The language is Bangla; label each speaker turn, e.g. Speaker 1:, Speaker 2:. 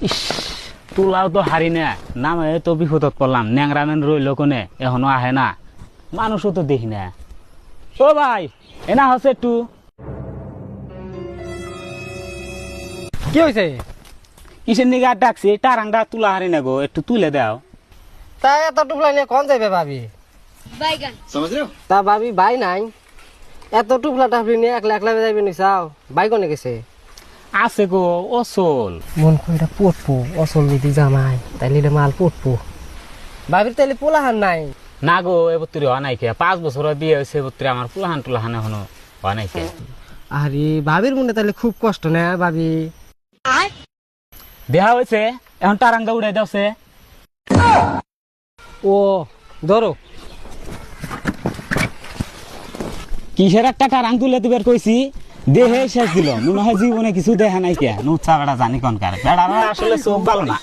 Speaker 1: ইস তোলাও তো হারি না নামে তো বিপদত পড়লাম ন্যাংরামেন রইল কোনে এখনো আহে না মানুষও তো দেখি না ও ভাই এনা হচ্ছে একটু
Speaker 2: কি হয়েছে?
Speaker 1: কিসের নিগে আর ডাকছি টারাংটা তুলা হারি না গো একটু তুলে দাও
Speaker 2: তা এত টুকলা নিয়ে কোন যাবে ভাবি? তা ভাবি ভাই নাই এত টুকলা টাফলি নিয়ে একলা একলা যাইবে নি চাও ভাই কোনে গেছে?
Speaker 1: আছে গো অসল
Speaker 2: মন কইরা পড়বো অসল যদি জামাই তাইলে মাল পড়বো ভাবির তাইলে পোলাহান নাই
Speaker 1: না গো এবত্তরে হওয়া নাই কে 5 বছর বিয়ে হয়েছে এবত্তরে আমার পুলাহান টুলাহান এখনো হওয়া নাই কে
Speaker 2: আরে ভাবির মনে তাইলে খুব কষ্ট না ভাবি?
Speaker 1: দেহা হয়েছে এখন টারাংটা উড়াই দাওছে
Speaker 2: ও ধরো
Speaker 1: কিসের একটা টারাং তুলে দিবার কইছি দেহে শেষ দিল মনে হয় জীবনে কিছু দেখা নাই কে নুচ্ছা বেড়া জানি কোনকার বেড়া আসলে চোখ ভালো না